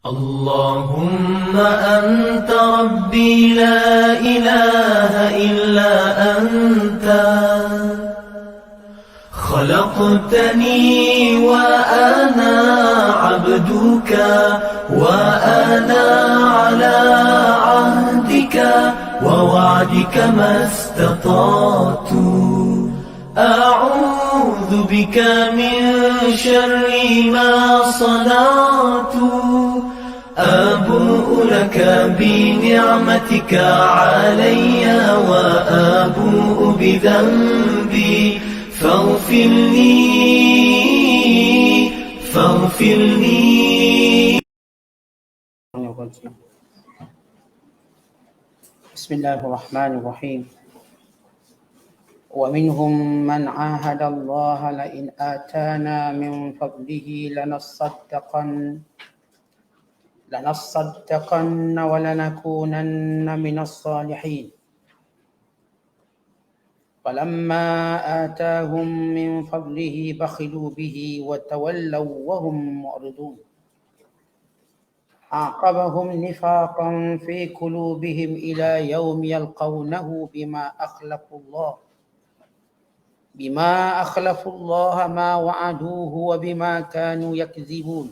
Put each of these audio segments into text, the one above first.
اللهم أنت ربي لا إله إلا أنت خلقتني وأنا عبدك وأنا على عهدك ووعدك ما استطعت أعوذ بك من شر ما صنعت أبوء لك بنعمتك علي وأبوء بذنبي فاغفر لي بسم الله الرحمن الرحيم. ومنهم من عاهد الله لئن آتانا من فضله لنصدقن ولنكونن من الصالحين فلما آتاهم من فضله بخلوا به وتولوا وهم معرضون عاقبهم نفاقا في قلوبهم إلى يوم يلقونه بما أخلفوا الله ما وعدوه وبما كانوا يكذبون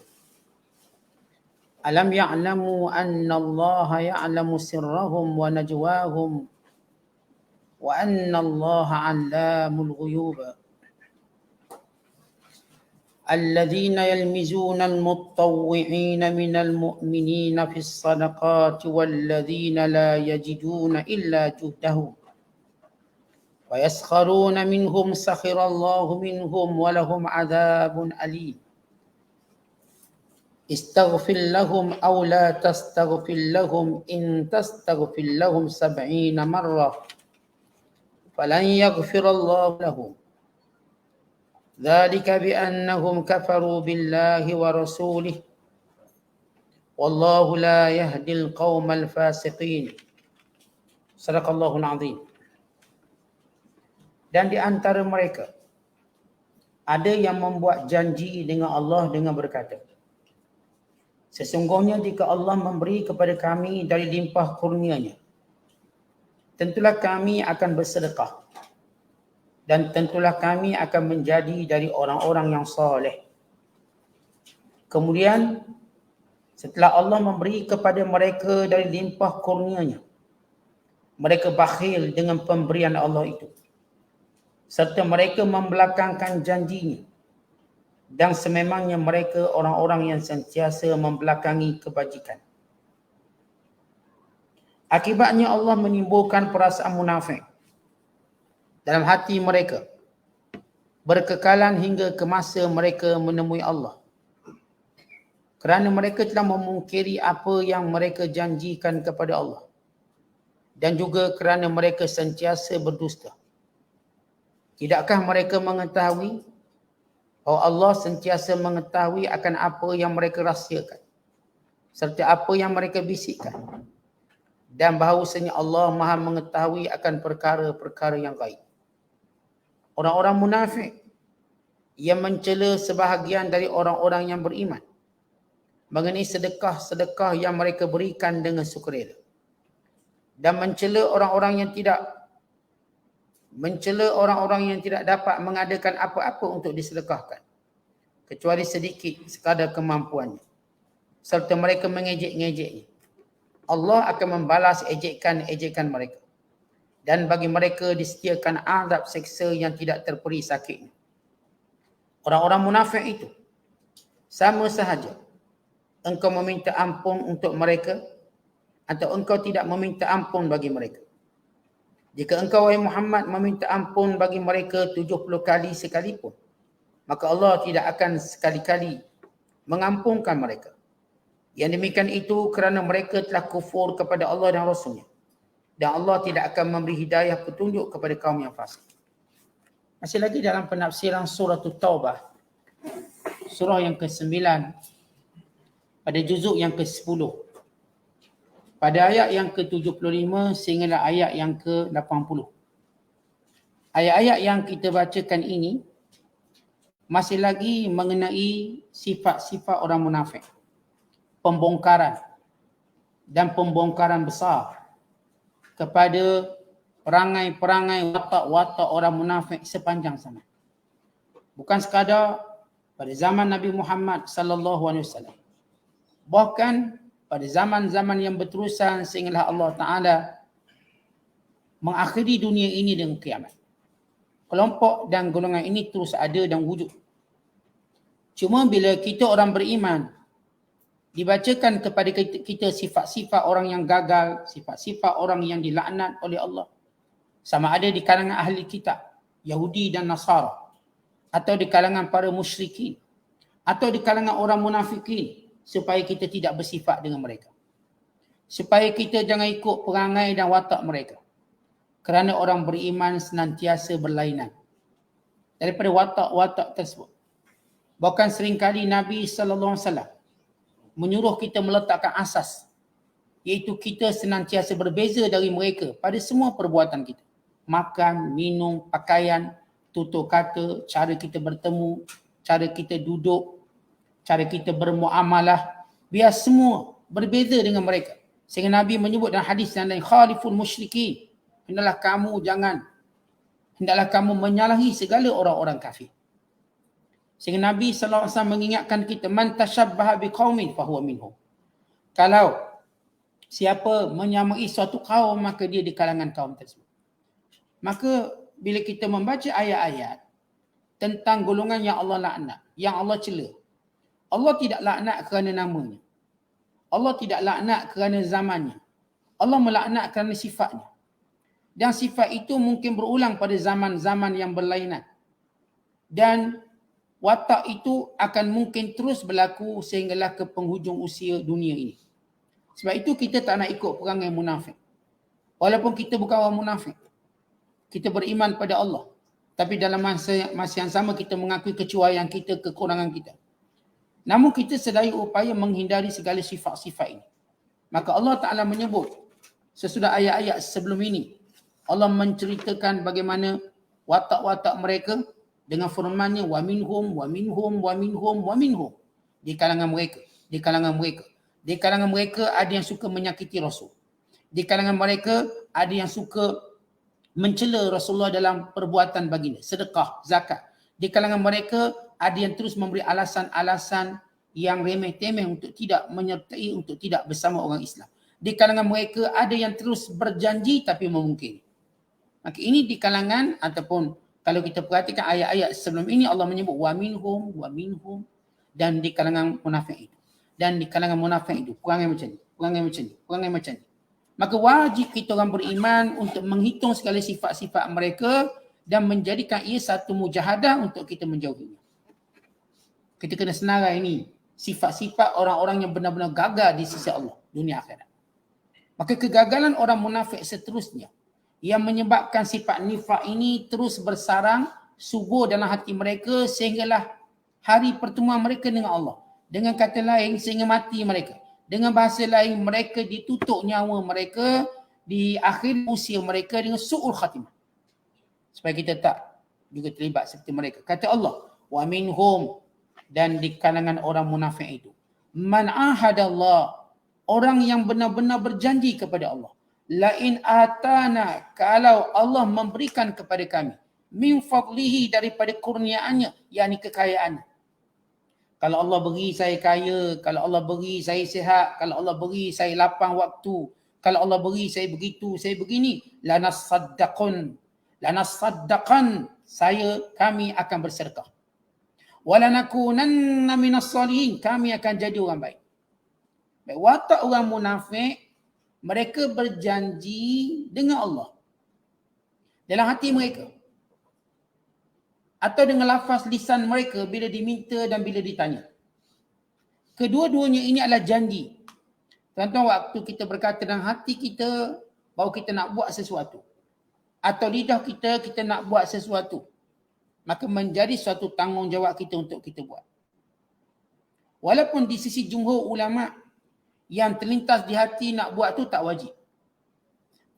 ألم يعلموا أن الله يعلم سرهم ونجواهم وأن الله علام الغيوب الذين يلمزون المتطوعين من المؤمنين في الصدقات والذين لا يجدون إلا جهدهم ويسخرون منهم سخر الله منهم ولهم عذاب أليم استغفر لهم أو لا تستغفر لهم إن تستغفر لهم 70 مرة فلن يغفر الله لهم ذلك بأنهم كفروا بالله ورسوله والله لا يهدي القوم الفاسقين. صدق Allahul Azim. Dan di antara mereka ada yang membuat janji dengan Allah dengan berkata, sesungguhnya jika Allah memberi kepada kami dari limpah kurnianya, tentulah kami akan bersedekah dan tentulah kami akan menjadi dari orang-orang yang soleh. Kemudian setelah Allah memberi kepada mereka dari limpah kurnianya, mereka bakhil dengan pemberian Allah itu, serta mereka membelakangkan janjinya, dan sememangnya mereka orang-orang yang sentiasa membelakangi kebajikan. Akibatnya Allah menimbulkan perasaan munafik dalam hati mereka, berkekalan hingga ke masa mereka menemui Allah. Kerana mereka telah memungkiri apa yang mereka janjikan kepada Allah, dan juga kerana mereka sentiasa berdusta. Tidakkah mereka mengetahui bahawa Allah sentiasa mengetahui akan apa yang mereka rahsiakan serta apa yang mereka bisikkan, dan bahawasanya Allah Maha mengetahui akan perkara-perkara yang gaib. Orang-orang munafik yang mencela sebahagian dari orang-orang yang beriman mengenai sedekah-sedekah yang mereka berikan dengan sukarela, dan mencela orang-orang yang tidak dapat mengadakan apa-apa untuk disedekahkan kecuali sedikit sekadar kemampuannya, serta mereka mengejek-ngejeknya. Allah akan membalas ejekan-ejekan mereka, dan bagi mereka disediakan azab seksa yang tidak terperi sakitnya. Orang-orang munafik itu sama sahaja engkau meminta ampun untuk mereka atau engkau tidak meminta ampun bagi mereka. Jika engkau, wahai Muhammad, meminta ampun bagi mereka 70 kali sekalipun, maka Allah tidak akan sekali-kali mengampunkan mereka. Yang demikian itu kerana mereka telah kufur kepada Allah dan Rasulnya, dan Allah tidak akan memberi hidayah petunjuk kepada kaum yang fasik. Masih lagi dalam penafsiran surah Taubah, surah yang ke-9 pada juzuk yang ke-10, pada ayat yang ke-75 sehingga ayat yang ke-80. Ayat-ayat yang kita bacakan ini masih lagi mengenai sifat-sifat orang munafik. pembongkaran dan pembongkaran besar kepada perangai-perangai watak-watak orang munafik sepanjang zaman. Bukan sekadar pada zaman Nabi Muhammad sallallahu alaihi wasallam. Bahkan pada zaman-zaman yang berterusan sehinggalah Allah Taala mengakhiri dunia ini dengan kiamat. Kelompok dan golongan ini terus ada dan wujud. Cuma bila kita orang beriman dibacakan kepada kita sifat-sifat orang yang gagal, sifat-sifat orang yang dilaknat oleh Allah, sama ada di kalangan ahli kitab, Yahudi dan Nasara, atau di kalangan para musyrikin, atau di kalangan orang munafikin, supaya kita tidak bersifat dengan mereka. Supaya kita jangan ikut perangai dan watak mereka. Kerana orang beriman senantiasa berlainan daripada watak-watak tersebut. Bahkan seringkali Nabi SAW menyuruh kita meletakkan asas, iaitu kita senantiasa berbeza dari mereka pada semua perbuatan kita. Makan, minum, pakaian, tutur kata, cara kita bertemu, cara kita duduk, cara kita bermuamalah, biar semua berbeza dengan mereka. Sehingga Nabi menyebut dalam hadis yang lain, khaliful musyrikin, hendaklah kamu menyalahi segala orang-orang kafir. Sehingga Nabi SAW mengingatkan kita, man tashabbaha biqaumin fahuwa minhum. Kalau siapa menyamai suatu kaum, maka dia di kalangan kaum tersebut. Maka bila kita membaca ayat-ayat tentang golongan yang Allah laknat, yang Allah cela, Allah tidak laknat kerana namanya. Allah tidak laknat kerana zamannya. Allah melaknat kerana sifatnya. Dan sifat itu mungkin berulang pada zaman-zaman yang berlainan. Dan watak itu akan mungkin terus berlaku sehinggalah ke penghujung usia dunia ini. Sebab itu kita tak nak ikut perangai munafik. Walaupun kita bukan orang munafik. Kita beriman pada Allah. Tapi dalam masa yang sama kita mengakui kecuaian kita, kekurangan kita. Namun kita sedaya upaya menghindari segala sifat-sifat ini. Maka Allah Ta'ala menyebut sesudah ayat-ayat sebelum ini, Allah menceritakan bagaimana watak-watak mereka dengan firman-Nya wa minhum wa minhum wa minhum wa minhum, di kalangan mereka, di kalangan mereka. Di kalangan mereka ada yang suka menyakiti Rasul. Di kalangan mereka ada yang suka mencela Rasulullah dalam perbuatan baginda, sedekah, zakat. Di kalangan mereka ada yang terus memberi alasan-alasan yang remeh-temeh untuk tidak menyertai, untuk tidak bersama orang Islam. Di kalangan mereka ada yang terus berjanji tapi memungkiri. Maka ini di kalangan, ataupun kalau kita perhatikan ayat-ayat sebelum ini, Allah menyebut wa minhum, dan di kalangan munafik itu. Dan di kalangan munafik itu perangai macam ni, perangai macam ni. Maka wajib kita orang beriman untuk menghitung segala sifat-sifat mereka dan menjadikan ia satu mujahadah untuk kita menjauhinya. Kita kena senarai ini sifat-sifat orang-orang yang benar-benar gagal di sisi Allah dunia akhirat. Maka kegagalan orang munafik seterusnya yang menyebabkan sifat nifak ini terus bersarang, subur dalam hati mereka sehinggalah hari pertemuan mereka dengan Allah. Dengan kata lain, sehingga mati mereka. Dengan bahasa lain, mereka ditutup nyawa mereka di akhir usia mereka dengan su'ul khatimah. Supaya kita tak juga terlibat seperti mereka. Kata Allah, wa minhum, dan di kalangan orang munafik itu, man ahadallah, orang yang benar-benar berjanji kepada Allah. Lain atana, kalau Allah memberikan kepada kami min fadlihi, daripada kurniaannya, yakni kekayaannya. Kalau Allah beri saya kaya, kalau Allah beri saya sihat, kalau Allah beri saya lapang waktu, kalau Allah beri saya begitu, saya begini, lanasaddaqan, kami akan bersedekah. Walanakunanna minas salihin, kami akan jadi orang baik. Baik, watak orang munafik, mereka berjanji dengan Allah dalam hati mereka, atau dengan lafaz lisan mereka bila diminta dan bila ditanya. Kedua-duanya ini adalah janji. Tuan-tuan, waktu kita berkata dalam hati kita bahawa kita nak buat sesuatu, atau lidah kita nak buat sesuatu, maka menjadi suatu tanggungjawab kita untuk kita buat. Walaupun di sisi jumhur ulama, yang terlintas di hati nak buat tu tak wajib.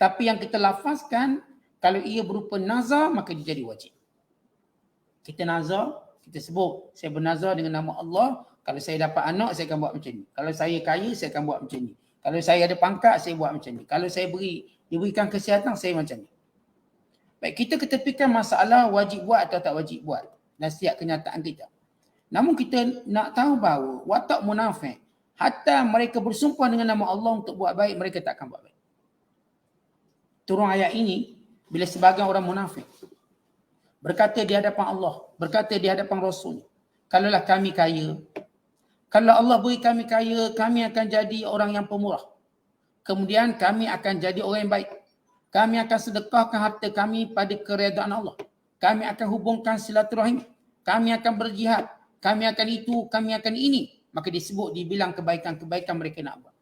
Tapi yang kita lafazkan, kalau ia berupa nazar, maka dia jadi wajib. Kita nazar, kita sebut, saya bernazar dengan nama Allah, Kalau saya dapat anak, saya akan buat macam ni. Kalau saya kaya, saya akan buat macam ni. Kalau saya ada pangkat, saya buat macam ni. Kalau saya diberikan kesihatan, saya macam ni. Baik, kita ketepikan masalah wajib buat atau tak wajib buat. Nasihat kenyataan kita. Namun kita nak tahu bahawa watak munafik, hatta mereka bersumpah dengan nama Allah untuk buat baik, mereka tak akan buat baik. Turun ayat ini, bila sebahagian orang munafik berkata di hadapan Allah, berkata di hadapan Rasul, kalaulah kami kaya, kalau Allah beri kami kaya, kami akan jadi orang yang pemurah. Kemudian kami akan jadi orang yang baik. Kami akan sedekahkan harta kami pada keredaan Allah. Kami akan hubungkan silaturahim. Kami akan berjihad. Kami akan itu, kami akan ini. Maka disebut, dibilang kebaikan-kebaikan mereka nak buat.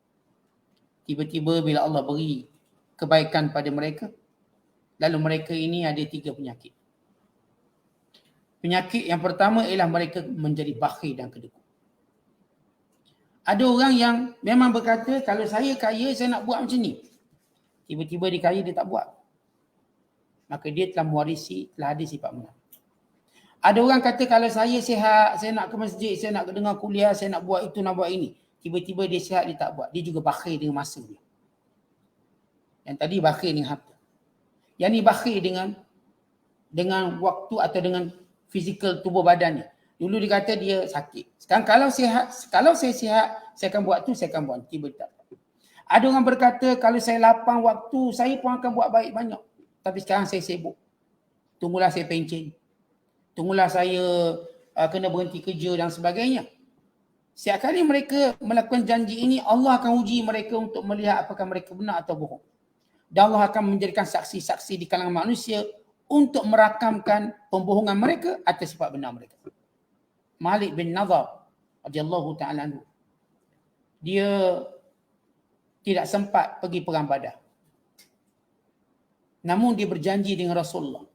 Tiba-tiba bila Allah beri kebaikan pada mereka, lalu mereka ini ada 3 penyakit. Penyakit yang pertama ialah mereka menjadi bakhil dan kedekut. Ada orang yang memang berkata, kalau saya kaya, saya nak buat macam ni. Tiba-tiba dia kaya, dia tak buat. Maka dia telah mewarisi, telah ada sifat munafik. Ada orang kata, kalau saya sihat, saya nak ke masjid, saya nak dengar kuliah, saya nak buat itu, nak buat ini. Tiba-tiba dia sihat, dia tak buat. Dia juga bakhil dengan masa dia. Yang tadi bakhil dengan harta. Yang ni bakhil dengan waktu atau dengan fizikal tubuh badannya. Dulu dia kata dia sakit. Sekarang kalau saya sihat, saya akan buat tu, saya akan buat. Tiba tak. Ada orang berkata, kalau saya lapang waktu, saya pun akan buat baik banyak. Tapi sekarang saya sibuk. Tunggulah saya pencen. Tunggulah saya kena berhenti kerja dan sebagainya. Setiap kali mereka melakukan janji ini, Allah akan uji mereka untuk melihat apakah mereka benar atau bohong. Dan Allah akan menjadikan saksi-saksi di kalangan manusia untuk merakamkan pembohongan mereka atas sifat benar mereka. Malik bin Nadhar radhiyallahu ta'ala anhu, dia tidak sempat pergi perang Badar. Namun dia berjanji dengan Rasulullah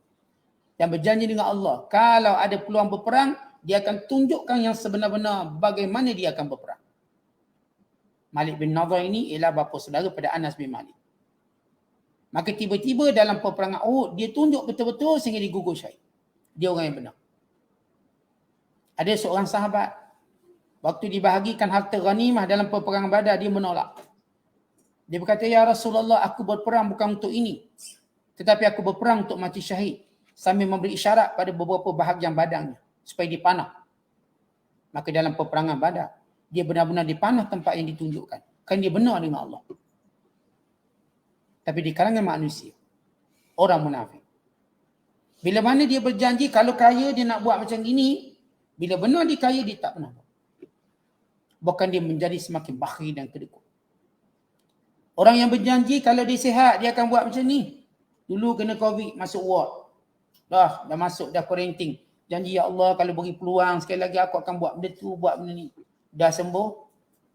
dan berjanji dengan Allah, kalau ada peluang berperang, dia akan tunjukkan yang sebenar-benar bagaimana dia akan berperang. Malik bin Nadhar ini ialah bapa saudara pada Anas bin Malik. Maka tiba-tiba dalam peperangan Uhud, dia tunjuk betul-betul sehingga dia gugur syahid. Dia orang yang benar. Ada seorang sahabat, waktu dibahagikan harta ghanimah dalam peperangan Badar, dia menolak. Dia berkata, ya Rasulullah, aku berperang bukan untuk ini, tetapi aku berperang untuk mati syahid, sambil memberi isyarat pada beberapa bahagian badannya supaya dipanah. Maka dalam peperangan Badar, dia benar-benar dipanah tempat yang ditunjukkan. Kan dia benar dengan Allah. Tapi di kalangan manusia, orang munafik, bila mana dia berjanji kalau kaya dia nak buat macam ini, bila benar dia kaya dia tak pernah buat. Bahkan dia menjadi semakin bakhil dan kedekut. Orang yang berjanji kalau dia sihat dia akan buat macam ni. Dulu kena COVID, masuk ward. Dah masuk, dah quarantine. Janji, ya Allah kalau beri peluang sekali lagi aku akan buat benda tu, buat benda ni. Dah sembuh,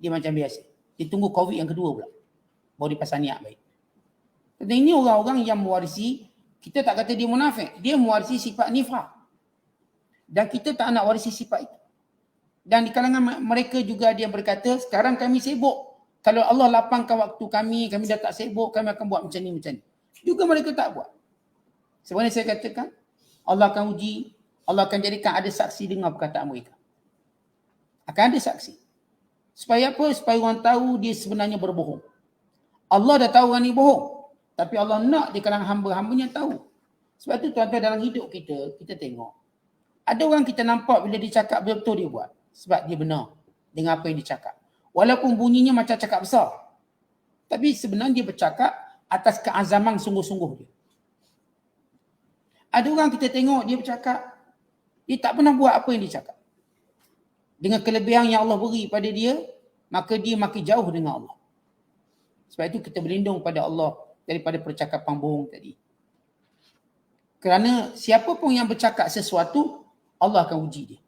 dia macam biasa. Dia tunggu COVID yang kedua pula. Baru dia pasal niat baik. Dan ini orang-orang yang mewarisi, kita tak kata dia munafik. Dia mewarisi sifat nifaq. Dan kita tak nak warisi sifat itu. Dan di kalangan mereka juga dia berkata, sekarang kami sibuk. Kalau Allah lapangkan waktu kami dah tak sibuk, kami akan buat macam ni, macam ni. Juga mereka tak buat. Sebenarnya saya katakan, Allah akan uji, Allah akan jadikan ada saksi dengar perkataan mereka. Akan ada saksi. Supaya apa? Supaya orang tahu dia sebenarnya berbohong. Allah dah tahu orang ni bohong. Tapi Allah nak di kalangan hamba-hambanya tahu. Sebab tu tuan-tuan dalam hidup kita, kita tengok. Ada orang kita nampak bila dia cakap betul dia buat. Sebab dia benar dengan apa yang dia cakap. Walaupun bunyinya macam cakap besar. Tapi sebenarnya dia bercakap atas keazaman sungguh-sungguh dia. Ada orang kita tengok dia bercakap, dia tak pernah buat apa yang dia cakap. Dengan kelebihan yang Allah beri pada dia, maka dia makin jauh dengan Allah. Sebab itu kita berlindung pada Allah daripada percakapan bohong tadi. Kerana siapa pun yang bercakap sesuatu, Allah akan uji dia.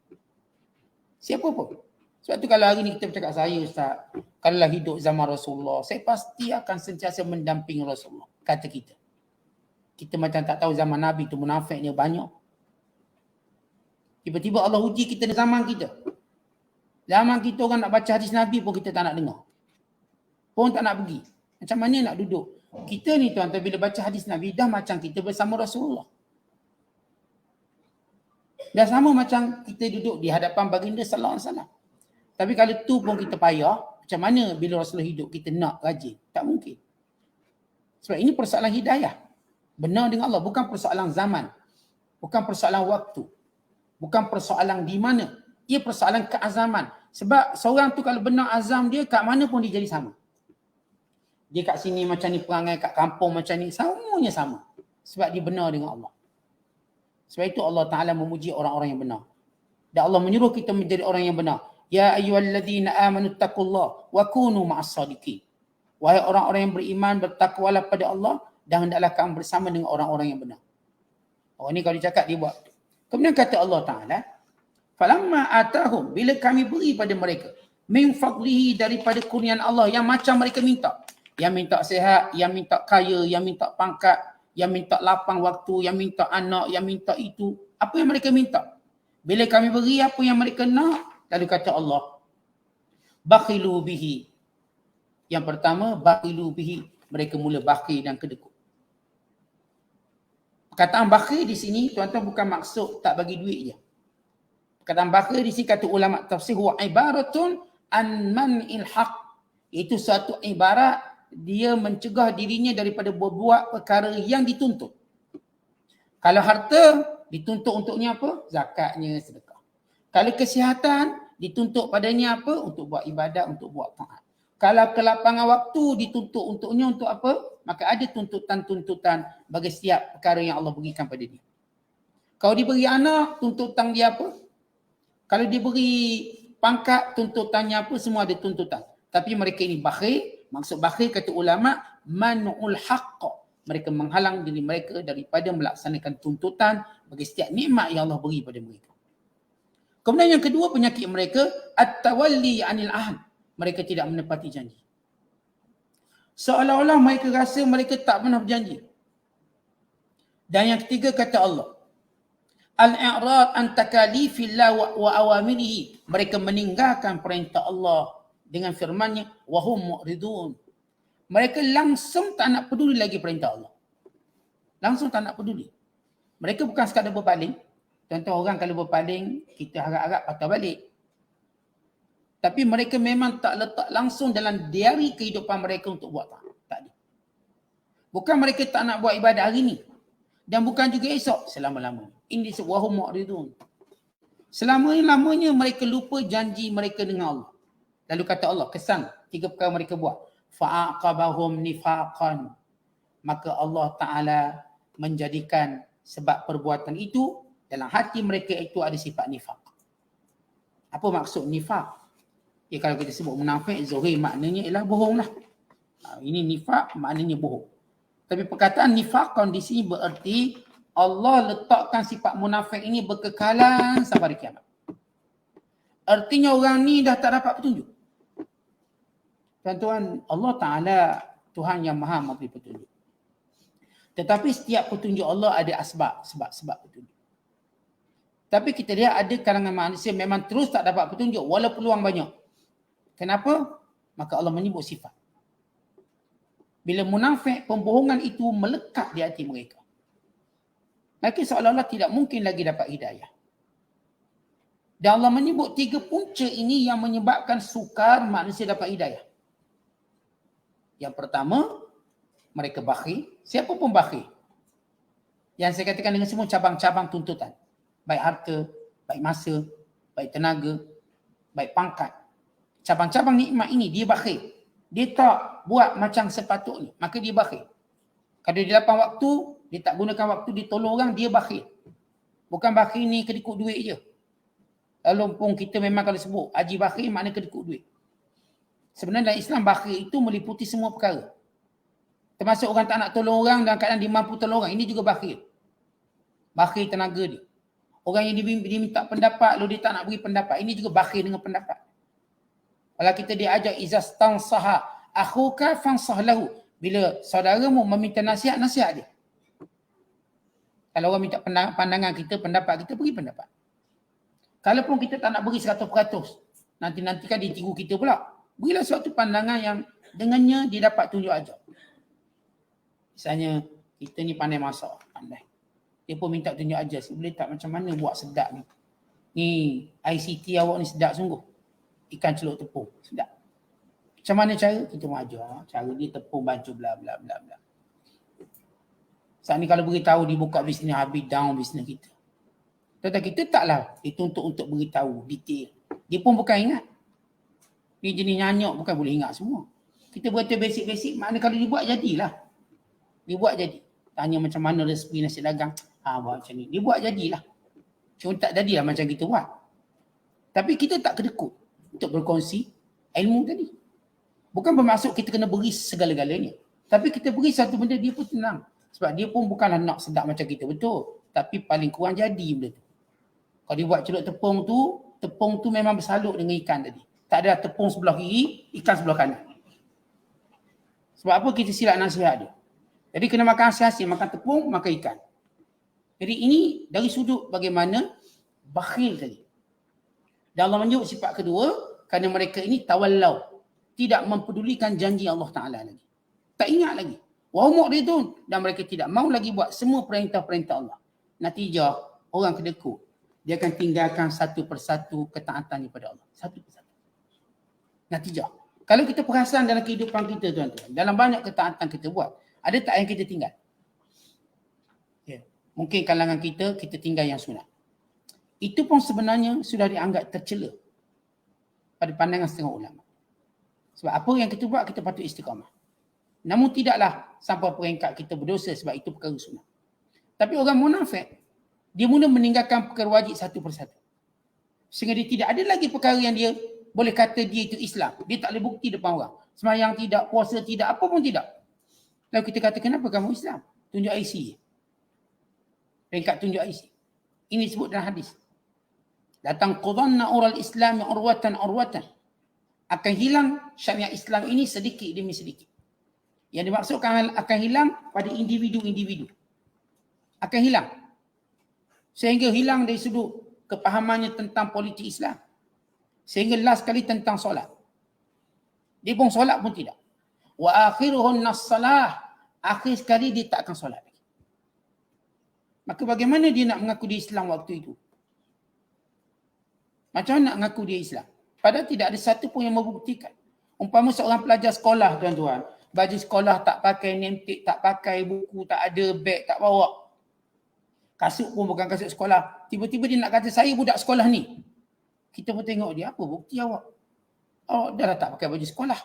Siapa pun. Sebab tu kalau hari ni kita bercakap, saya Ustaz, kalaulah hidup zaman Rasulullah, saya pasti akan sentiasa mendampingi Rasulullah. Kata kita. Kita macam tak tahu zaman Nabi tu munafiknya banyak. Tiba-tiba Allah uji kita di zaman kita. Zaman kita orang nak baca hadis Nabi pun kita tak nak dengar. Pun tak nak pergi. Macam mana nak duduk? Kita ni tuan-tuan bila baca hadis Nabi dah macam kita bersama Rasulullah. Dah sama macam kita duduk di hadapan baginda sallallahu alaihi wasallam. Tapi kalau tu pun kita payah, macam mana bila Rasulullah hidup kita nak rajin? Tak mungkin. Sebab ini persoalan hidayah. Benar dengan Allah, bukan persoalan zaman. Bukan persoalan waktu. Bukan persoalan di mana. Ia persoalan keazaman. Sebab seorang tu kalau benar azam dia, kat mana pun dia jadi sama. Dia kat sini macam ni perangai, kat kampung macam ni, semuanya sama. Sebab dia benar dengan Allah. Sebab itu Allah Ta'ala memuji orang-orang yang benar. Dan Allah menyuruh kita menjadi orang yang benar. Ya ayyuhalladzina amanu taqullah wa kunu ma'as sadiqin. Wahai orang-orang yang beriman, bertakwalah pada Allah dan hendaklah kamu bersama dengan orang-orang yang benar. Orang ni kalau dia cakap dia buat. Kemudian kata Allah Ta'ala, falamma atahum, bila kami beri pada mereka min fadlihi, daripada kurniaan Allah yang macam mereka minta. Yang minta sihat, yang minta kaya, yang minta pangkat, yang minta lapang waktu, yang minta anak, yang minta itu. Apa yang mereka minta? Bila kami beri apa yang mereka nak, lalu kata Allah, bakhilu bihi. Yang pertama, bakhilu bihi. Mereka mula bakhil dan kedekut. Perkataan bakhil di sini, tuan-tuan, bukan maksud tak bagi duit je. Perkataan bakhil di sini kata ulama tafsir, huwa ibaratun an man'il haq. Itu satu ibarat, dia mencegah dirinya daripada berbuat perkara yang dituntut. Kalau harta, dituntut untuknya apa? Zakatnya, sedekah. Kalau kesihatan, dituntut padanya apa? Untuk buat ibadat, untuk buat taat. Kalau kelapangan waktu, dituntut untuknya untuk apa? Maka ada tuntutan-tuntutan bagi setiap perkara yang Allah berikan pada dia. Kalau diberi anak, tuntutan dia apa? Kalau diberi pangkat, tuntutannya apa? Semua ada tuntutan. Tapi mereka ini bakhil. Maksud bakhil kata ulama, man'ul haqq. Mereka menghalang diri mereka daripada melaksanakan tuntutan bagi setiap nikmat yang Allah beri pada mereka. Kemudian yang kedua, penyakit mereka, at-tawalli anil ahd. Mereka tidak menepati janji. Seolah-olah mereka rasa mereka tak pernah berjanji. Dan yang ketiga kata Allah, al-i'rad an takalifillah wa awamirihi. Mereka meninggalkan perintah Allah dengan firman-Nya, wa hum mu'ridun. Mereka langsung tak nak peduli lagi perintah Allah. Langsung tak nak peduli. Mereka bukan sekadar berpaling. Contoh orang kalau berpaling, kita harap-harap patah balik. Tapi mereka memang tak letak langsung dalam diari kehidupan mereka untuk buat taat. Tak ada. Bukan mereka tak nak buat ibadat hari ni. Dan bukan juga esok, selama-lamanya. Ini disebut wahum mu'ridun. Selama-lamanya mereka lupa janji mereka dengan Allah. Lalu kata Allah, kesan 3 perkara mereka buat. Fa'aqabahum nifaqan. Maka Allah Ta'ala menjadikan sebab perbuatan itu, dalam hati mereka itu ada sifat nifaq. Apa maksud nifaq? Ya, kalau kita sebut munafik, zahir maknanya ialah bohong lah. Ini nifaq maknanya bohong. Tapi perkataan nifaqan di sini bererti Allah letakkan sifat munafik ini berkekalan sampai hari kiamat. Artinya orang ni dah tak dapat petunjuk. Tuan-tuan, Allah Ta'ala Tuhan yang maha memberi petunjuk. Tetapi setiap petunjuk Allah ada sebab petunjuk. Tapi kita lihat ada kalangan manusia memang terus tak dapat petunjuk walau peluang banyak. Kenapa? Maka Allah menyebut sifat. Bila munafik, pembohongan itu melekat di hati mereka. Mereka seolah-olah tidak mungkin lagi dapat hidayah. Dan Allah menyebut 3 punca ini yang menyebabkan sukar manusia dapat hidayah. Yang pertama, mereka bakhil. Siapa pun bakhil. Yang saya katakan dengan semua cabang-cabang tuntutan. Baik harta, baik masa, baik tenaga, baik pangkat. Cabang-cabang nikmat ini dia bakhil. Dia tak buat macam sepatutnya, maka dia bakhil. Kalau dia lapang waktu, dia tak gunakan waktu dia tolong orang, dia bakhil. Bukan bakhil ni kedekut duit je. Lalu pun kita memang kalau sebut haji bakhil makna kedekut duit. Sebenarnya dalam Islam bakhil itu meliputi semua perkara. Termasuk orang tak nak tolong orang dalam keadaan dia mampu tolong orang, ini juga bakhil. Bakhil tenaga dia. Orang yang diminta pendapat, lalu dia tak nak beri pendapat, ini juga bakhil dengan pendapat. Kalau kita diajak izastansaha akhuka fansah lahu. Bila saudaramu meminta nasihat dia. Kalau orang minta pandangan kita, pendapat kita, beri pendapat. Kalau pun kita tak nak beri 100%, nanti kan dia tiru kita pula. Berilah suatu pandangan yang dengannya dia dapat tunjuk ajar. Misalnya, kita ni pandai masak, pandai. Dia pun minta tunjuk ajar, boleh tak macam mana buat sedap ni. Ni ICT awak ni sedap sungguh. ikan celup tepung. Sedap. Macam mana cara? Kita ajar. Cara dia tepung bancu bla bla bla bla. Saat ni kalau beritahu dia buka bisnes, habis down bisnes kita. Tetapi kita taklah dituntut untuk beritahu detail. Dia pun bukan ingat. Dia jenis nyanyok bukan boleh ingat semua. Kita berkata basic-basic, makna kalau dia buat jadilah. Dia buat jadi. Tanya macam mana resipi nasi dagang. Buat macam ni. Dia buat jadilah. Cuma tak jadilah macam kita buat. Tapi kita tak kedekut untuk berkongsi ilmu tadi. Bukan bermaksud kita kena beri segala-galanya. Tapi kita beri satu benda dia pun tenang. Sebab dia pun bukanlah nak sedap macam kita. Betul. Tapi paling kurang jadi benda tu. Kalau dia buat celup tepung tu memang bersalut dengan ikan tadi. Tak ada tepung sebelah kiri, ikan sebelah kanan. Sebab apa kita silap nasihat dia? Jadi kena makan hasil-hasil, makan tepung, makan ikan. Jadi ini dari sudut bagaimana bakhil tadi. Dan Allah menyebut sifat kedua, kerana mereka ini tawallau. Tidak mempedulikan janji Allah Ta'ala lagi. Tak ingat lagi. Wa mu'ridun. Dan mereka tidak mahu lagi buat semua perintah-perintah Allah. Natijah, orang kedekut. Dia akan tinggalkan satu persatu ketaatannya pada Allah. Satu persatu. Natijah. Kalau kita perasan dalam kehidupan kita tuan-tuan, dalam banyak ketaatan kita buat, ada tak yang kita tinggal? Ya. Mungkin kalangan kita tinggal yang sunat. Itu pun sebenarnya sudah dianggap tercela pada pandangan setengah ulama. Sebab apa yang kita buat, kita patut istiqamah. Namun tidaklah sampai peringkat kita berdosa sebab itu perkara sunat. Tapi orang munafik, dia mula meninggalkan perkara wajib satu persatu. Sehingga dia tidak ada lagi perkara yang dia boleh kata dia itu Islam. Dia tak boleh bukti depan orang. Sembahyang tidak, puasa tidak, apa pun tidak. Lalu kita kata, kenapa kamu Islam? Tunjuk IC. Peringkat tunjuk IC. Ini disebut dalam hadis. Datang qudanna ural Islam urwatan. Akan hilang syariat Islam ini sedikit demi sedikit. Yang dimaksudkan akan hilang pada individu-individu. Akan hilang. Sehingga hilang dari sudut kepahamannya tentang politik Islam. Sehingga last kali tentang solat. Dia pun solat pun tidak. Wa akhiruhun nas-salah. Akhir sekali dia tak akan solat lagi. Maka bagaimana dia nak mengaku dia Islam waktu itu? Macam mana nak mengaku dia Islam? Padahal tidak ada satu pun yang membuktikan. Umpama seorang pelajar sekolah tuan-tuan. Baju sekolah tak pakai, name tag tak pakai, buku tak ada, beg tak bawa. Kasut pun bukan kasut sekolah. Tiba-tiba dia nak kata saya budak sekolah ni. Kita pun tengok dia, apa bukti awak? Awak dah tak pakai baju sekolah.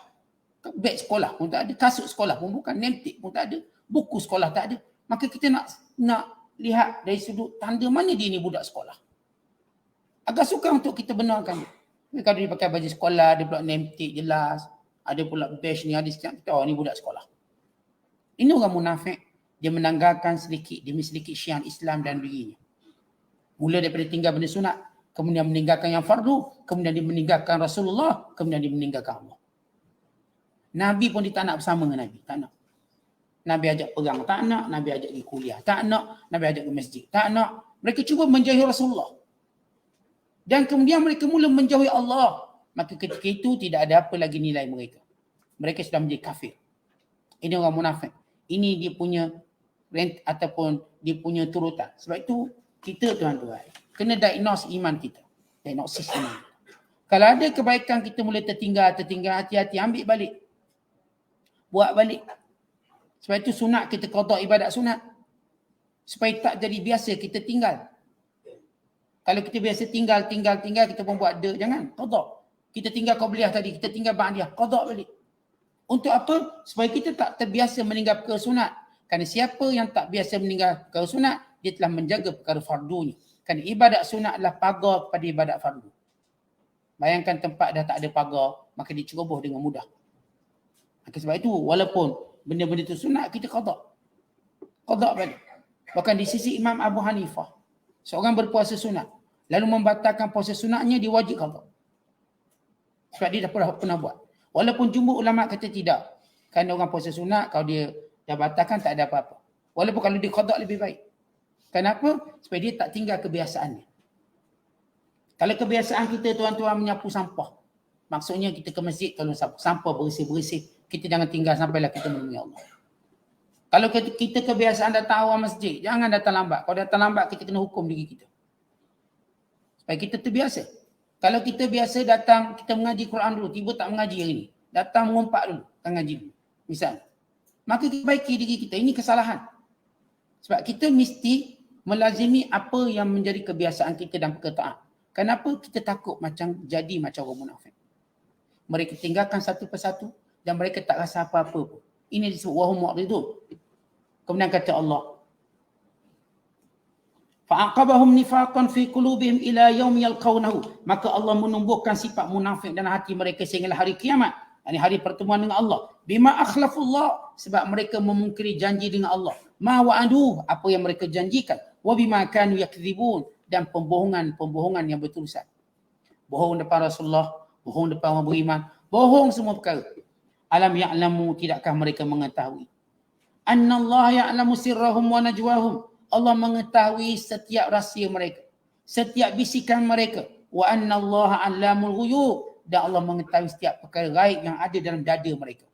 Beg sekolah pun tak ada, kasut sekolah pun bukan, name tag pun tak ada, buku sekolah tak ada. Maka kita nak lihat dari sudut tanda mana dia ni budak sekolah. Agak sukar untuk kita benarkan dia. Kalau dia pakai baju sekolah, dia pula name tag jelas, ada pula badge ni, ada sekian, kita ni budak sekolah. Ini orang munafik. Dia menanggalkan sedikit demi sedikit syiar Islam dan dirinya. Mula daripada tinggal benda sunat, kemudian meninggalkan yang fardu, kemudian dia meninggalkan Rasulullah, kemudian dia meninggalkan Allah. Nabi pun dia tak nak bersama dengan Nabi. Tak nak. Nabi ajak perang, tak nak. Nabi ajak pergi kuliah, tak nak. Nabi ajak ke masjid, tak nak. Mereka cuba menjauhi Rasulullah. Dan kemudian mereka mula menjauhi Allah. Maka ketika itu tidak ada apa lagi nilai mereka. Mereka sudah menjadi kafir. Ini orang munafik. Ini dia punya rent ataupun dia punya turutan. Sebab itu kita tuan-tuan kena diagnose iman kita. Diagnosis iman kita. Kalau ada kebaikan kita mula tertinggal, hati-hati, ambil balik. Buat balik. Sebab itu sunat kita qada ibadat sunat. Supaya tak jadi biasa kita tinggal. Kalau kita biasa tinggal, kita pun buat jangan. Qada. Kita tinggal qabliyah tadi, kita tinggal ba'diyah. Qada balik. Untuk apa? Supaya kita tak terbiasa meninggal perkara sunat. Kerana siapa yang tak biasa meninggal perkara sunat, dia telah menjaga perkara fardunya. Kerana ibadat sunat adalah pagar kepada ibadat fardu. Bayangkan tempat dah tak ada pagar, maka diceroboh dengan mudah. Maka sebab itu, walaupun benda-benda itu sunat, kita qada. Qada balik. Bahkan di sisi Imam Abu Hanifah, seorang berpuasa sunat, lalu membatalkan puasa sunatnya, dia wajib qada. Sebab dia dah pernah buat. Walaupun jumhur ulama kata tidak. Kerana orang puasa sunat, kalau dia dah batalkan tak ada apa-apa. Walaupun kalau dia qada lebih baik. Kenapa? Supaya dia tak tinggal kebiasaannya. Kalau kebiasaan kita tuan-tuan menyapu sampah. Maksudnya kita ke masjid kalau sampah bersih-bersih. Kita jangan tinggal sampailah kita menemui Allah. Kalau kita kebiasaan datang awal masjid, jangan datang lambat. Kalau datang lambat kita kena hukum diri kita. Supaya kita terbiasa. Kalau kita biasa datang, kita mengaji Quran dulu, tiba tak mengaji hari ni. Datang mengumpat dulu, tak mengaji dulu. Misal. Maka kita baiki diri kita. Ini kesalahan. Sebab kita mesti melazimi apa yang menjadi kebiasaan kita dan perkataan. Kenapa kita takut jadi macam orang munafik? Mereka tinggalkan satu persatu dan mereka tak rasa apa-apa pun. Ini disebut wahum mu'ridun. Kemudian kata Allah, fa'aqabahum nifaqan fi qulubihim ila yaumi yalqawnahu. Maka Allah menumbuhkan sifat munafik dalam hati mereka sehinggalah hari kiamat. Ini hari pertemuan dengan Allah. Bima akhlafullah, sebab mereka memungkiri janji dengan Allah. Ma wa'adu, apa yang mereka janjikan. Wa bima kanu yakdzibun, dan pembohongan yang berterusan. Bohong depan Rasulullah, bohong depan orang beriman, bohong semua perkara. Alam ya'lamu, tidakkah mereka mengetahui? Annallaha ya'lamu sirrahum wa najwahum. Allah mengetahui setiap rahsia mereka, setiap bisikan mereka. Wa annallaha 'allamul ghuyub, dan Allah mengetahui setiap perkara gaib yang ada dalam dada mereka.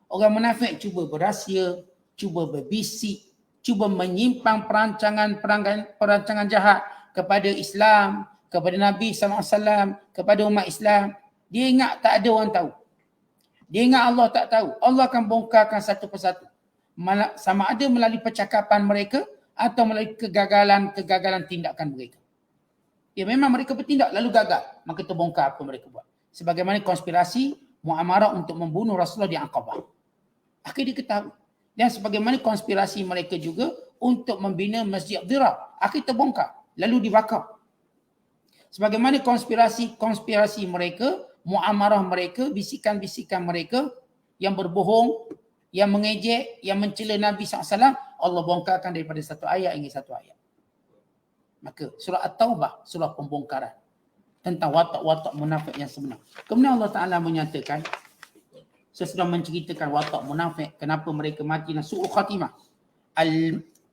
Orang munafik cuba berahsia, cuba berbisik, cuba menyimpang perancangan jahat kepada Islam, kepada Nabi SAW, kepada umat Islam. Dia ingat tak ada orang tahu. Dia ingat Allah tak tahu. Allah akan bongkarkan satu persatu. Sama ada melalui percakapan mereka atau melalui kegagalan tindakan mereka. Ya memang mereka bertindak lalu gagal, maka terbongkar apa mereka buat. Sebagaimana konspirasi muamarah untuk membunuh Rasulullah di Aqabah. Akhirnya diketahui. Dan sebagaimana konspirasi mereka juga untuk membina Masjid Dhirar. Akhirnya terbongkar, lalu dibakar. Sebagaimana konspirasi mereka, muamarah mereka, bisikan-bisikan mereka yang berbohong, yang mengejek, yang mencela Nabi SAW, Allah bongkarkan daripada satu ayat hingga satu ayat. Maka surah At-Taubah, surah pembongkaran tentang watak-watak munafik yang sebenar. Kemudian Allah Ta'ala menyatakan, sesudah menceritakan watak munafik, kenapa mereka mati dan su'ul khatimah.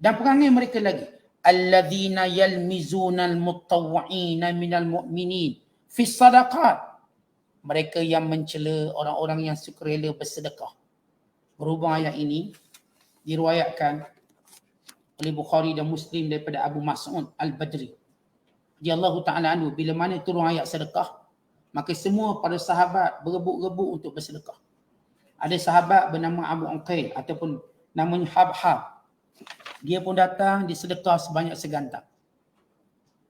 Dan perangai mereka lagi. Alladzina yalmizunal mutawwa'ina minal mu'minin fi sadaqat. Mereka yang mencela orang-orang yang sukarela bersedekah. Berhubung ayat ini diriwayatkan oleh Bukhari dan Muslim daripada Abu Mas'ud Al-Badri radhiyallahu ta'ala anhu, bila mana turun ayat sedekah, maka semua para sahabat berebut-rebut untuk bersedekah. Ada sahabat bernama Abu Uqail ataupun namanya Habhab. Dia pun datang disedekah sebanyak segantang.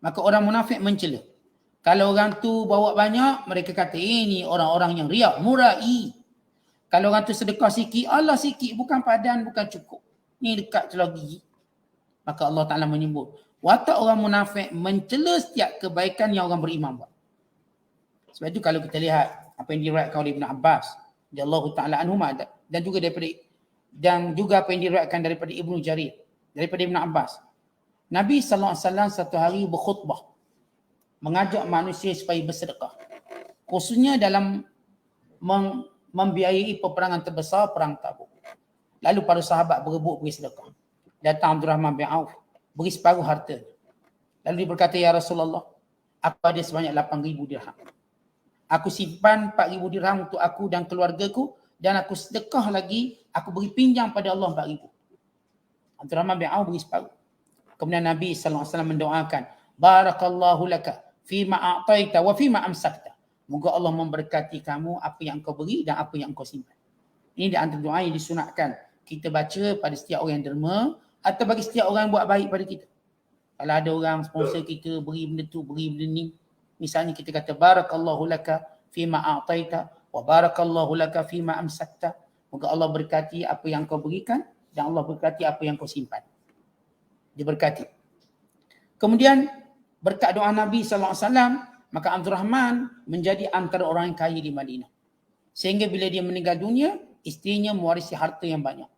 Maka orang munafik mencela. Kalau orang tu bawa banyak, mereka kata ini orang-orang yang riak, murai. Kalau orang tu sedekah sikit, Allah sikit, bukan padan, bukan cukup. Ni dekat celah gigi. Maka Allah Ta'ala menyebut, watak orang munafik mencela setiap kebaikan yang orang beriman buat. Sebab itu kalau kita lihat apa yang diriwayatkan oleh Ibn Abbas radhiyallahu ta'ala anhuma, dan juga apa yang diriwayatkan daripada Ibnu Jarir, daripada Ibn Abbas. Nabi SAW satu hari berkhutbah mengajak manusia supaya bersedekah. Khususnya dalam membiayai peperangan terbesar, perang Tabuk. Lalu para sahabat berebut beri sedekah. Datang Abdul Rahman bin Auf, beri separuh harta. Lalu dia berkata, ya Rasulullah, aku ada sebanyak 8,000 dirham. Aku simpan 4,000 dirham untuk aku dan keluargaku, dan aku sedekah lagi, aku beri pinjam pada Allah 4,000. Abdul Rahman bin Auf beri separuh. Kemudian Nabi SAW mendoakan, barakallahu laka fima a'taita wa fima amsakta. Moga Allah memberkati kamu apa yang kau beri dan apa yang kau simpan. Ini di antara doa yang disunatkan kita baca pada setiap orang yang derma atau bagi setiap orang yang buat baik pada kita. Kalau ada orang sponsor kita beri benda tu, beri benda ni, misalnya kita kata barakallahu laka fima a'taita wa barakallahu laka fima amsakta. Moga Allah berkati apa yang kau berikan dan Allah berkati apa yang kau simpan. Diberkati. Kemudian berkat doa Nabi SAW, maka Abdul Rahman menjadi antara orang yang kaya di Madinah. Sehingga bila dia meninggal dunia, isterinya mewarisi harta yang banyak.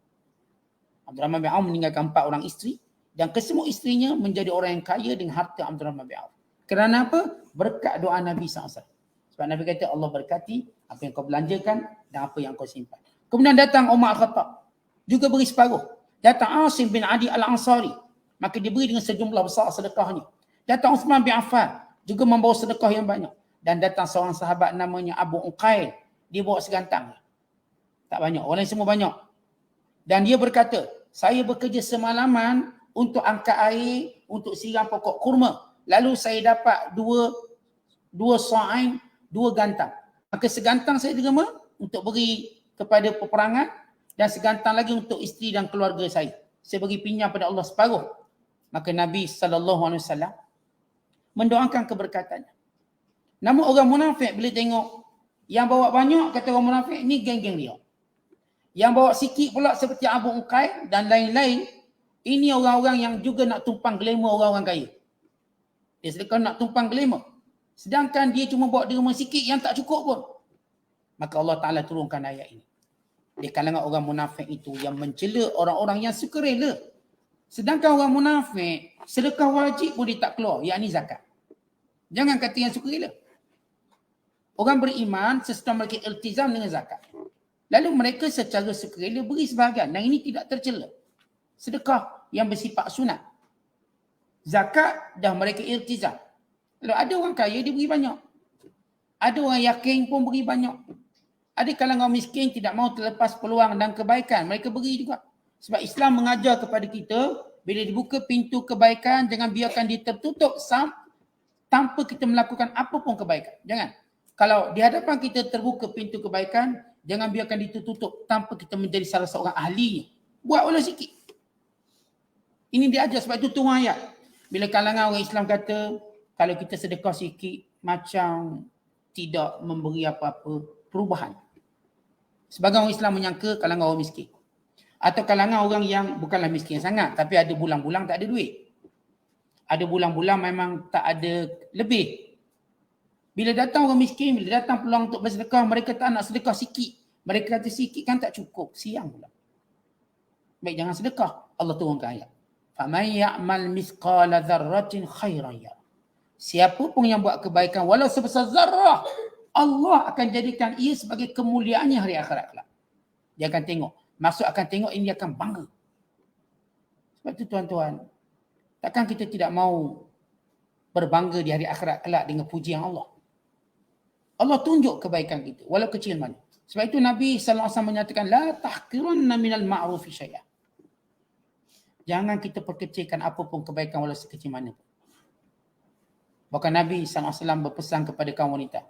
Abdul Rahman bin Auf meninggalkan 4 orang isteri, dan kesemua isterinya menjadi orang yang kaya dengan harta Abdul Rahman bin Auf. Kerana apa? Berkat doa Nabi SAW. Sebab Nabi kata Allah berkati apa yang kau belanjakan dan apa yang kau simpan. Kemudian datang Umar Al-Khattab, juga beri separuh. Datang Asim bin Adi Al-Ansari, maka diberi dengan sejumlah besar sedekahnya. Datang Uthman bin Affan, juga membawa sedekah yang banyak. Dan datang seorang sahabat namanya Abu Uqail, dia bawa segantang. Tak banyak, orang lain semua banyak. Dan dia berkata, saya bekerja semalaman untuk angkat air, untuk siram pokok kurma. Lalu saya dapat dua 2 sa'in, 2 gantang. Maka segantang saya terima untuk beri kepada peperangan dan segantang lagi untuk isteri dan keluarga saya. Saya bagi pinjam pada Allah separuh. Maka Nabi SAW mendoakan keberkatannya. Namun orang munafik bila tengok yang bawa banyak, kata orang munafik ni geng-geng dia. Yang bawa sikit pula seperti Abu Uqail dan lain-lain, ini orang-orang yang juga nak tumpang glamour orang-orang kaya. Dia sedekah nak tumpang glamour. Sedangkan dia cuma bawa derma sikit yang tak cukup pun. Maka Allah Ta'ala turunkan ayat ini. Di kalangan orang munafik itu yang mencela orang-orang yang suka rela. Sedangkan orang munafik, sedekah wajib pun dia tak keluar, yakni zakat. Jangan kata yang suka rela. Orang beriman sesudah mereka iltizam dengan zakat. Lalu mereka secara sukarela beri sebahagian dan ini tidak tercela. Sedekah yang bersifat sunat. Zakat dah mereka iltizam. Lalu ada orang kaya dia beri banyak. Ada orang yakin pun beri banyak. Ada kalangan miskin tidak mau terlepas peluang dan kebaikan. Mereka beri juga. Sebab Islam mengajar kepada kita bila dibuka pintu kebaikan jangan biarkan dia tertutup tanpa kita melakukan apa pun kebaikan. Jangan. Kalau di hadapan kita terbuka pintu kebaikan, jangan biarkan dia tertutup tanpa kita menjadi salah seorang ahli. Buat walau sikit. Ini diajar sebab itu turun ayat. Bila kalangan orang Islam kata, kalau kita sedekah sikit, macam tidak memberi apa-apa perubahan. Sebagai orang Islam menyangka kalangan orang miskin. Atau kalangan orang yang bukanlah miskin sangat, tapi ada bulan-bulan tak ada duit. Ada bulan-bulan memang tak ada lebih. Bila datang orang miskin, bila datang peluang untuk bersedekah, mereka tak nak sedekah sikit. Mereka kata sikit kan tak cukup, siang pula. Baik, jangan sedekah. Allah turunkan ayat. فَمَنْ يَعْمَلْ مِثْقَالَ ذَرَّةٍ خَيْرًا يَرَهُ. Siapa pun yang buat kebaikan, walau sebesar zarrah, Allah akan jadikan ia sebagai kemuliaannya hari akhirat kelak. Dia akan tengok. Maksud akan tengok ini akan bangga. Sebab itu tuan-tuan, takkan kita tidak mau berbangga di hari akhirat kelak dengan pujian Allah. Allah tunjuk kebaikan kita, walau kecil mana. Sebab itu Nabi SAW menyatakan, La tahqiranna minal ma'rufi syai'ah. Jangan kita perkecilkan apapun kebaikan walau sekecil mana pun. Bahkan Nabi SAW berpesan kepada kaum wanita,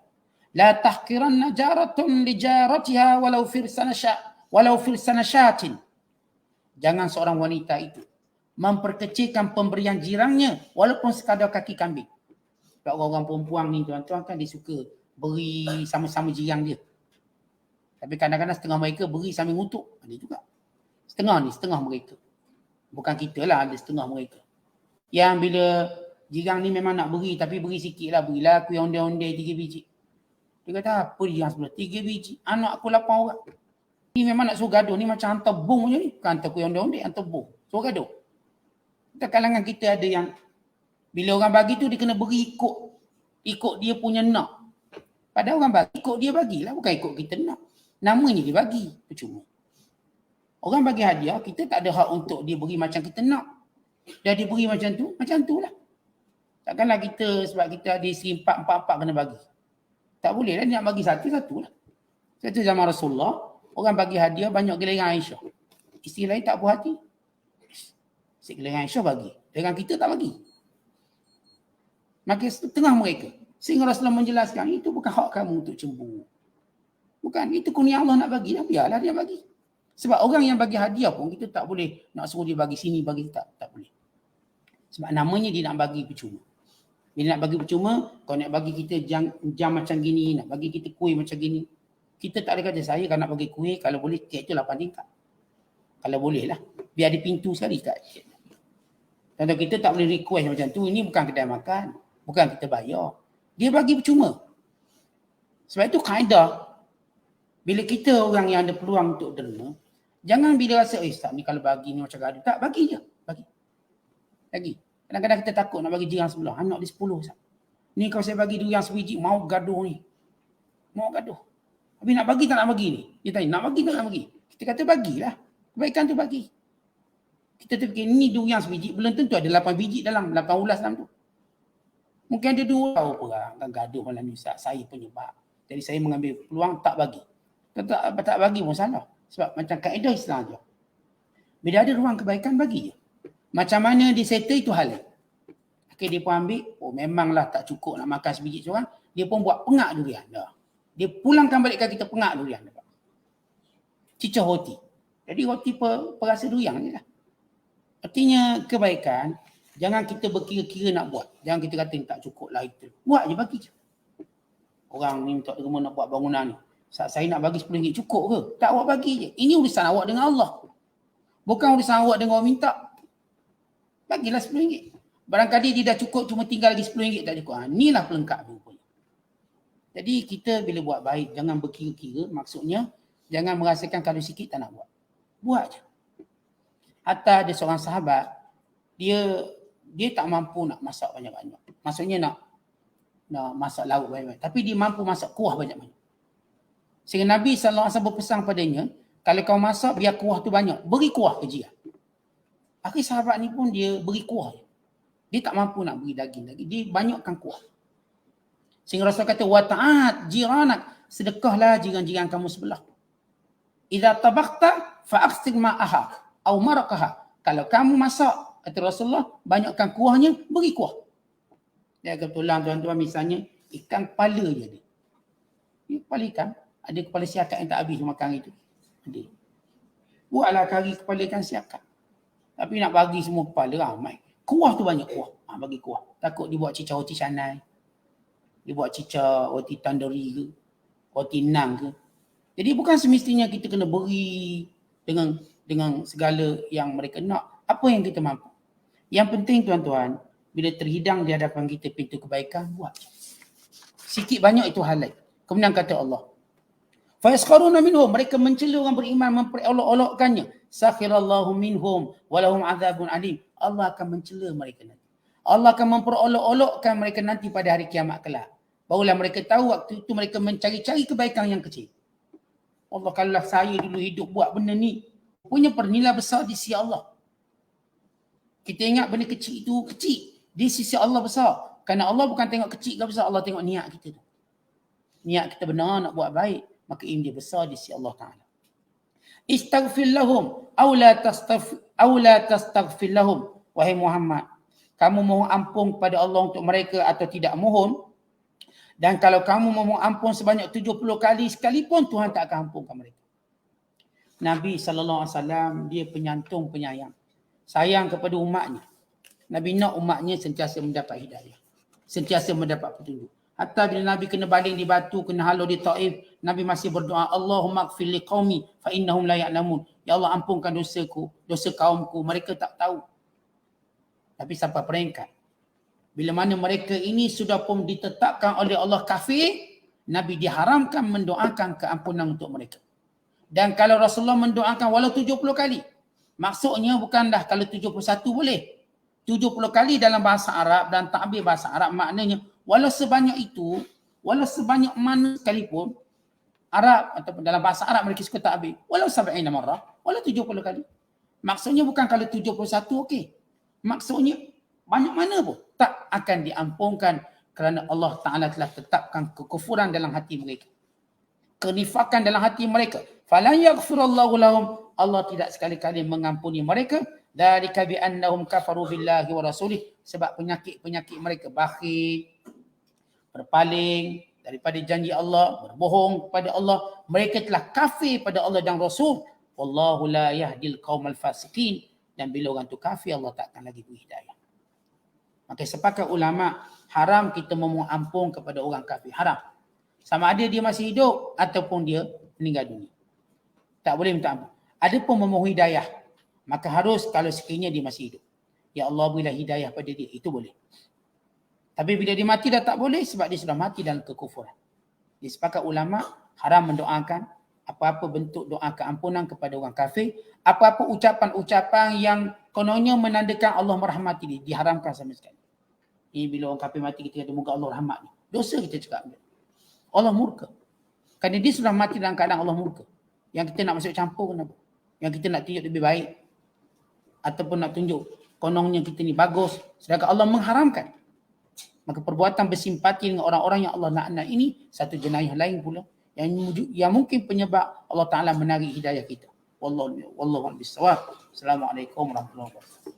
La tahqiranna jaratun li jaratiha walau firsana syatin. Jangan seorang wanita itu memperkecilkan pemberian jirannya walaupun sekadar kaki kambing. Sebab orang-orang perempuan ni tuan-tuan kan dia suka beri sama-sama jirang dia. Tapi kadang-kadang setengah mereka beri sambil ngutuk. Ada juga. Setengah ni, setengah mereka. Bukan kita lah, ada setengah mereka. Yang bila jirang ni memang nak beri tapi beri sikit lah. Berilah aku yang ondeh-ondeh 3 biji. Dia kata apa jirang sebelah? 3 biji. Anak aku 8 orang. Ni memang nak suruh gaduh. Ni macam hantar bom je ni. Bukan hantar aku yang ondeh-ondeh, hantar bom. Suruh gaduh. Kita kalangan kita ada yang bila orang bagi tu dia kena beri ikut dia punya nak. Padahal orang bagi ikut dia bagilah, bukan ikut kita nak. Namanya dia bagi, percuma. Orang bagi hadiah, kita tak ada hak untuk dia beri macam kita nak. Dah dia beri macam tu lah. Takkanlah kita sebab kita ada isteri 4 kena bagi. Tak boleh lah, dia nak bagi satu lah. Satu zaman Rasulullah, orang bagi hadiah banyak giliran Aisyah. Isteri lain tak puas hati. Giliran Aisyah bagi. Dengan kita tak bagi. Maka setengah mereka. Sehingga Rasulullah menjelaskan, itu bukan hak kamu untuk cemburu. Bukan, itu kurnia Allah nak bagi. Biarlah dia bagi. Sebab orang yang bagi hadiah pun, kita tak boleh nak suruh dia bagi sini, bagi tak boleh. Sebab namanya dia nak bagi percuma. Bila nak bagi percuma, kalau nak bagi kita jam macam gini, nak bagi kita kuih macam gini. Kita tak ada kata, saya kalau nak bagi kuih, kalau boleh kek tu 8 tingkat. Kalau boleh lah. Biar ada pintu sekali kat. Contoh kita tak boleh request macam tu, ini bukan kedai makan. Bukan kita bayar. Dia bagi percuma. Sebab itu kaedah. Bila kita orang yang ada peluang untuk derma, jangan bila rasa, Ustaz ni kalau bagi ni macam gaduh. Tak, bagi je. Bagi. Kadang-kadang kita takut nak bagi jiran sebelah. Anak dia 10 Ustaz. Ni kalau saya bagi dia yang sebiji, mau gaduh ni. Mau gaduh. Tapi nak bagi tak nak bagi ni? Dia tanya, nak bagi tak nak bagi? Kita kata bagilah. Kebaikan tu bagi. Kita terfikir, ni durian sebiji. Belum tentu ada 8 biji dalam, 8 ulas dalam tu. Mungkin ada 2 orang akan gaduh malam ni Ustaz. Saya penyebab. Jadi saya mengambil peluang tak bagi. Tak bagi pun salah. Sebab macam kaedah Islam je. Bila ada ruang kebaikan, bagi je. Macam mana dia settle itu hal. Okay, dia pun ambil. Oh memanglah tak cukup nak makan sebiji seorang. dia pun buat pengak durian dah. Dia pulangkan balikkan kita pengak durian dah. Cicah roti. Jadi roti perasa durian je lah. Artinya kebaikan, jangan kita berkira-kira nak buat. Jangan kita kata tak cukup lah itu. Buat je, bagi je. Orang ni minta derma nak buat bangunan ni. Saya nak bagi RM10 cukup ke? Tak, awak bagi je. Ini urusan awak dengan Allah. Bukan urusan awak dengan orang minta. Bagilah RM10. Barangkali dia dah cukup, cuma tinggal lagi RM10 tak cukup. Inilah pelengkap rupanya. Jadi kita bila buat baik, jangan berkira-kira. Maksudnya, jangan merasakan kalau sikit tak nak buat. Buat je. Hatta ada seorang sahabat, dia tak mampu nak masak banyak-banyak. Maksudnya nak masak lauk banyak-banyak. Tapi dia mampu masak kuah banyak-banyak. Sehingga Nabi SAW berpesan padanya, kalau kau masak, biar kuah tu banyak. Beri kuah ke dia. Akhir sahabat ni pun dia beri kuah. Dia tak mampu nak beri daging lagi. Dia banyakkan kuah. Sehingga Rasul kata, wa ta'at jiranak. Sedekahlah jiran-jiran kamu sebelah. Idza tabakhta fa'aksir ma'aha au maraqaha. Kalau kamu masak, kata Rasulullah, banyakkan kuahnya, beri kuah. Dia akan tulang tuan-tuan, misalnya ikan kepala je dia. Dia kepala ikan. Ada kepala siakat yang tak habis makan itu. Ada. Buatlah kari kepala ikan siakat. Tapi nak bagi semua kepala ramai. Kuah tu banyak kuah. Bagi kuah. Takut dia buat cicah roti canai. Dia buat cicah roti tandoori ke. Roti naan ke. Jadi bukan semestinya kita kena beri dengan segala yang mereka nak. Apa yang kita mampu. Yang penting tuan-tuan, bila terhidang di hadapan kita pintu kebaikan, buat. Sikit banyak itu halal. Kemudian kata Allah, fa yaskharuna minhum, mereka mencela orang beriman, memperolok-olokkannya. Sakhirallahu minhum walahum azabun alim. Allah akan mencela mereka nanti. Allah akan memperolok-olokkan mereka nanti pada hari kiamat kelak. Barulah mereka tahu waktu itu mereka mencari-cari kebaikan yang kecil. Allah, kalau saya dulu hidup buat benda ni, punya bernilai besar di sisi Allah. Kita ingat benda kecil itu kecil. Di sisi Allah besar. Kerana Allah bukan tengok kecil ke besar, Allah tengok niat kita tu. Niat kita benar nak buat baik, maka ini dia besar di sisi Allah Ta'ala. Istaghfir lahum aw la tastaghfir lahum. Wahai Muhammad, kamu mohon ampun kepada Allah untuk mereka atau tidak mohon. Dan kalau kamu mohon ampun sebanyak 70 kali sekalipun, Tuhan tak akan ampunkan mereka. Nabi SAW, dia penyantun, penyayang. Sayang kepada umatnya. Nabi nak umatnya sentiasa mendapat hidayah. Sentiasa mendapat petunjuk. Hatta bila Nabi kena baling di batu, kena halau di Taif, Nabi masih berdoa, Allahumma ighfir liqaumi fa innahum la ya'lamun. Ya Allah, ampunkan dosaku, dosa kaumku, mereka tak tahu. Tapi sampai peringkat, bila mana mereka ini sudah pun ditetapkan oleh Allah kafir, Nabi diharamkan mendoakan keampunan untuk mereka. Dan kalau Rasulullah mendoakan walau 70 kali, maksudnya bukanlah kalau 71 boleh. 70 kali dalam bahasa Arab dan takbir bahasa Arab maknanya walau sebanyak itu, walau sebanyak mana sekalipun, Arab ataupun dalam bahasa Arab mereka suka takbir, walau 70 marrah, walau 70 kali. Maksudnya bukan kalau 71 okey. Maksudnya banyak mana pun tak akan diampunkan kerana Allah Ta'ala telah tetapkan kekufuran dalam hati mereka. Kenifakan dalam hati mereka. Falan yaghfirallahu lahum. Allah tidak sekali-kali mengampuni mereka. Dzalika bi annahum kafaru billahi wa rasulih. Sebab penyakit-penyakit mereka bakhil, berpaling daripada janji Allah, berbohong kepada Allah. Mereka telah kafir pada Allah dan Rasul. Wallahu la yahdil qaumal fasiqin. Dan bila orang tu kafir, Allah tak akan lagi beri hidayah. Maka sepakat ulama, haram kita memohon ampun kepada orang kafir. Haram. Sama ada dia masih hidup ataupun dia meninggal dunia. Tak boleh minta ampun. Ada pun memohon hidayah. Maka harus kalau sekiranya dia masih hidup. Ya Allah, berilah hidayah pada dia. Itu boleh. Tapi bila dia mati dah tak boleh sebab dia sudah mati dalam kekufuran. Disepakati ulama, haram mendoakan apa-apa bentuk doa keampunan kepada orang kafir. Apa-apa ucapan-ucapan yang kononnya menandakan Allah merahmati dia. Diharamkan sama sekali. Ini bila orang kafir mati kita kata moga Allah rahmat dia. Dosa kita cakap. Allah murka. Kerana dia sudah mati dalam keadaan Allah murka. Yang kita nak masuk campur kenapa? Yang kita nak tunjuk lebih baik. Ataupun nak tunjuk kononnya kita ni bagus. Sedangkan Allah mengharamkan. Maka perbuatan bersimpati dengan orang-orang yang Allah laknat ini satu jenayah lain pula. Yang mungkin penyebab Allah Ta'ala menarik hidayah kita. Wallahu a'lam bissawab. Assalamualaikum warahmatullahi wabarakatuh.